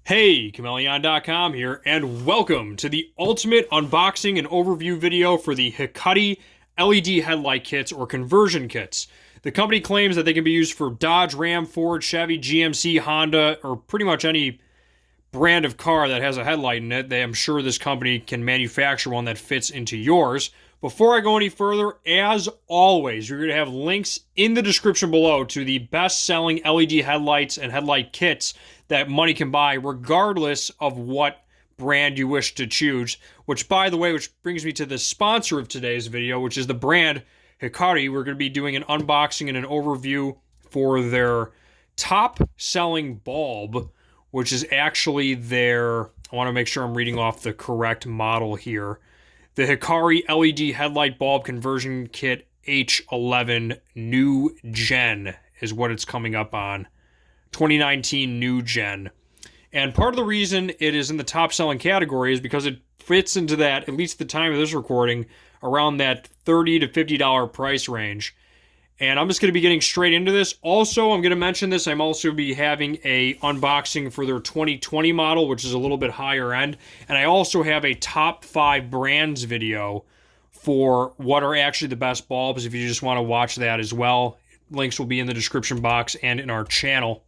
Hey, kindleunlimtied.com here, and welcome to the ultimate unboxing and overview video for the HIKARI LED headlight kits or conversion kits. The company claims that they can be used for Dodge, Ram, Ford, Chevy, GMC, Honda, or pretty much any brand of car that has a headlight in it. I'm sure this company can manufacture one that fits into yours. Before I go any further, as always, you're going to have links in the description below to the best-selling LED headlights and headlight kits that money can buy, regardless of what brand you wish to choose. Which, by the way, which brings me to the sponsor of today's video, which is the brand HIKARI. We're going to be doing an unboxing and an overview for their top-selling bulb, which is actually their, I want to make sure I'm reading off the correct model here, the HIKARI LED headlight bulb conversion kit H11 New Gen is what it's coming up on. 2019 New Gen. And part of the reason it is in the top selling category is because it fits into that, at least at the time of this recording, around that $30 to $50 price range. And I'm just going to be getting straight into this. Also, I'm going to mention this. I'm also be having a unboxing for their 2020 model, which is a little bit higher end. And I also have a top 5 brands video for what are actually the best bulbs, if you just want to watch that as well. Links will be in the description box and in our channel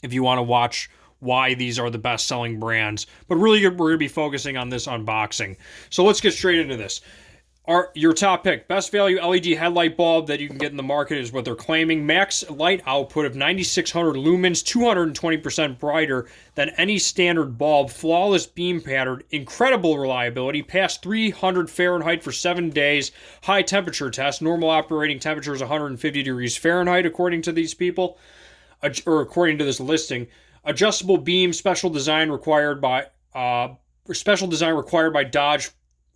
if you want to watch why these are the best-selling brands. But really, we're going to be focusing on this unboxing. So let's get straight into this. Your top pick, best value LED headlight bulb that you can get in the market is what they're claiming. Max light output of 9,600 lumens, 220% brighter than any standard bulb. Flawless beam pattern, incredible reliability, past 300 Fahrenheit for 7 days. High temperature test, normal operating temperature is 150 degrees Fahrenheit according to these people, or according to this listing. Adjustable beam, special design required by Dodge,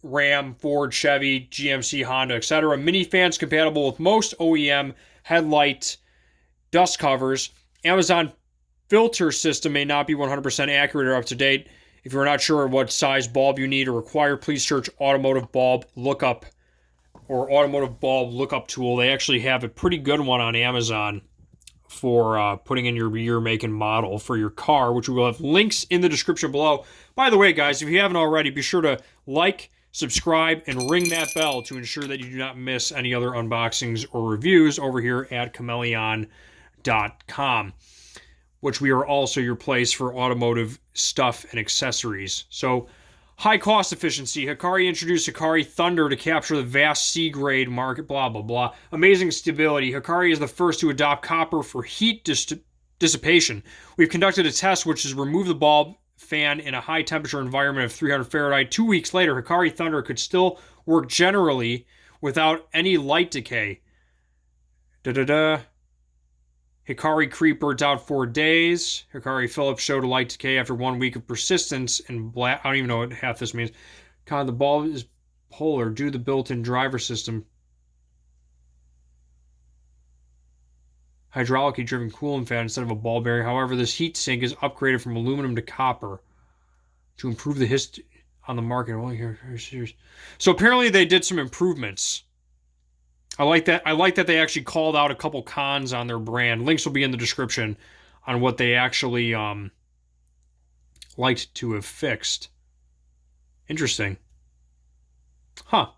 Ram, Ford, Chevy, GMC, Honda, etc. Mini fans compatible with most OEM headlight dust covers. Amazon filter system may not be 100% accurate or up to date. If you're not sure what size bulb you need or require, please search Automotive Bulb Lookup or Automotive Bulb Lookup tool. They actually have a pretty good one on Amazon for putting in your year, make, and model for your car, which we will have links in the description below. By the way, guys, if you haven't already, be sure to like, subscribe, and ring that bell to ensure that you do not miss any other unboxings or reviews over here at kindleunlimtied.com, which we are also your place for automotive stuff and accessories. So, high cost efficiency. HIKARI introduced HIKARI Thunder to capture the vast C-grade market, blah, blah, blah. Amazing stability. HIKARI is the first to adopt copper for heat dissipation. We've conducted a test which has removed the bulb fan in a high temperature environment of 300 Fahrenheit. 2 weeks later, HIKARI Thunder could still work generally without any light decay. HIKARI Creep burnt out 4 days. HIKARI Phillips showed a light decay after 1 week of persistence in black. I don't even know what half this means. God, the bulb is polar due to the built-in driver system. Hydraulically driven coolant fan instead of a ball bearing. However, this heat sink is upgraded from aluminum to copper to improve the history on the market. Well, here's. So apparently they did some improvements. I like that. I like that they actually called out a couple cons on their brand. Links will be in the description on what they actually liked to have fixed. Interesting. Huh.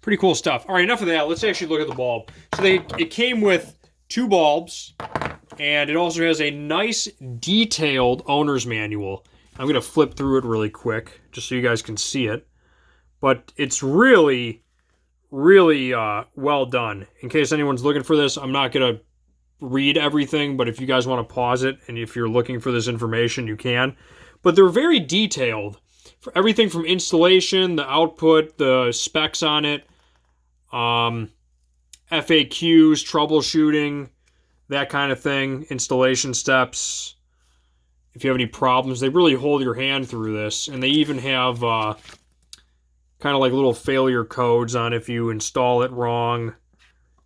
Pretty cool stuff. All right, enough of that. Let's actually look at the bulb. So it came with 2 bulbs, and it also has a nice detailed owner's manual. I'm going to flip through it really quick just so you guys can see it. But it's really, really well done. In case anyone's looking for this, I'm not going to read everything, but if you guys want to pause it, and if you're looking for this information, you can. But they're very detailed. For everything from installation, the output, the specs on it, FAQs, troubleshooting, that kind of thing, installation steps. If you have any problems, they really hold your hand through this. And they even have kind of like little failure codes on if you install it wrong.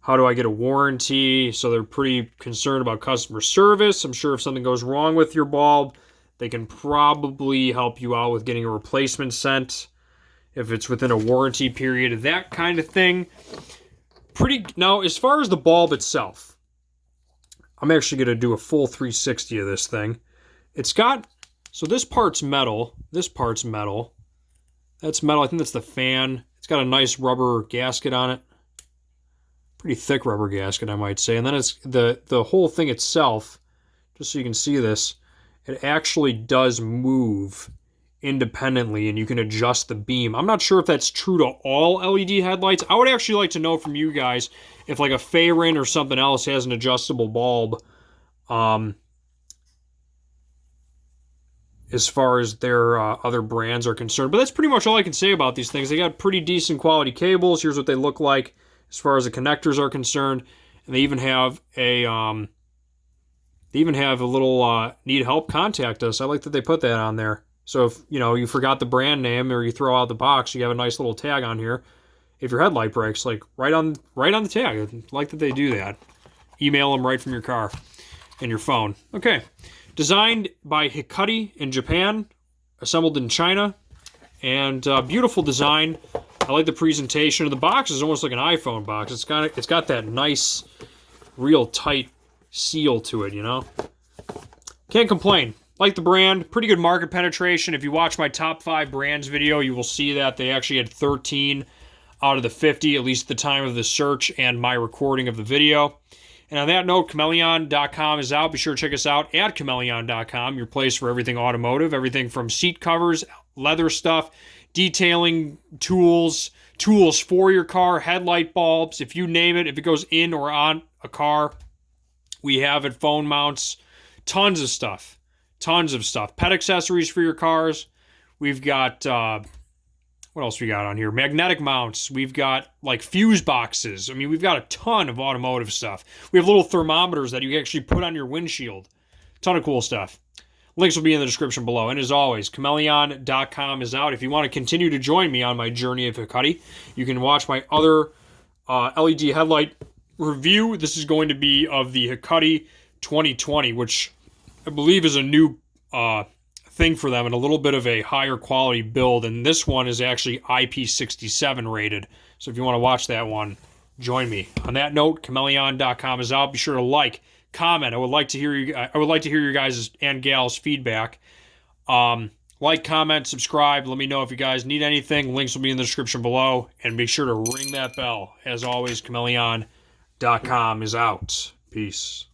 How do I get a warranty? So they're pretty concerned about customer service. I'm sure if something goes wrong with your bulb, they can probably help you out with getting a replacement sent if it's within a warranty period, that kind of thing. Now, as far as the bulb itself, I'm actually going to do a full 360 of this thing. It's got, so this part's metal. This part's metal. That's metal. I think that's the fan. It's got a nice rubber gasket on it. Pretty thick rubber gasket, I might say. And then it's the whole thing itself, just so you can see this, it actually does move independently, and you can adjust the beam. I'm not sure if that's true to all LED headlights. I would actually like to know from you guys if like a Fairin or something else has an adjustable bulb, as far as their other brands are concerned. But that's pretty much all I can say about these things. They got pretty decent quality cables. Here's what they look like as far as the connectors are concerned. And they even have a little need help, contact us. I like that they put that on there. So if you forgot the brand name or you throw out the box, you have a nice little tag on here. If your headlight breaks, like right on the tag. I like that they do that. Email them right from your car and your phone. Okay. Designed by HIKARI in Japan, assembled in China, and beautiful design. I like the presentation. The box is almost like an iPhone box. It's got that nice, real tight seal to it, Can't complain. Like the brand, pretty good market penetration. If you watch my top 5 brands video, you will see that they actually had 13 out of the 50, at least at the time of the search and my recording of the video. And on that note, kindleunlimtied.com is out. Be sure to check us out at kindleunlimtied.com, your place for everything automotive, everything from seat covers, leather stuff, detailing tools, tools for your car, headlight bulbs, if you name it, if it goes in or on a car, we have it, phone mounts, tons of stuff. Tons of stuff. Pet accessories for your cars. We've got, what else we got on here? Magnetic mounts. We've got, like, fuse boxes. I mean, we've got a ton of automotive stuff. We have little thermometers that you can actually put on your windshield. Ton of cool stuff. Links will be in the description below. And as always, kindleunlimtied.com is out. If you want to continue to join me on my journey of HIKARI, you can watch my other LED headlight review. This is going to be of the HIKARI 2020, which I believe is a new thing for them and a little bit of a higher quality build. And this one is actually IP67 rated. So if you want to watch that one, join me. On that note, kindleunlimtied.com is out. Be sure to like, comment. I would like to hear your guys' and gals' feedback. Like, comment, subscribe. Let me know if you guys need anything. Links will be in the description below. And be sure to ring that bell. As always, kindleunlimtied.com is out. Peace.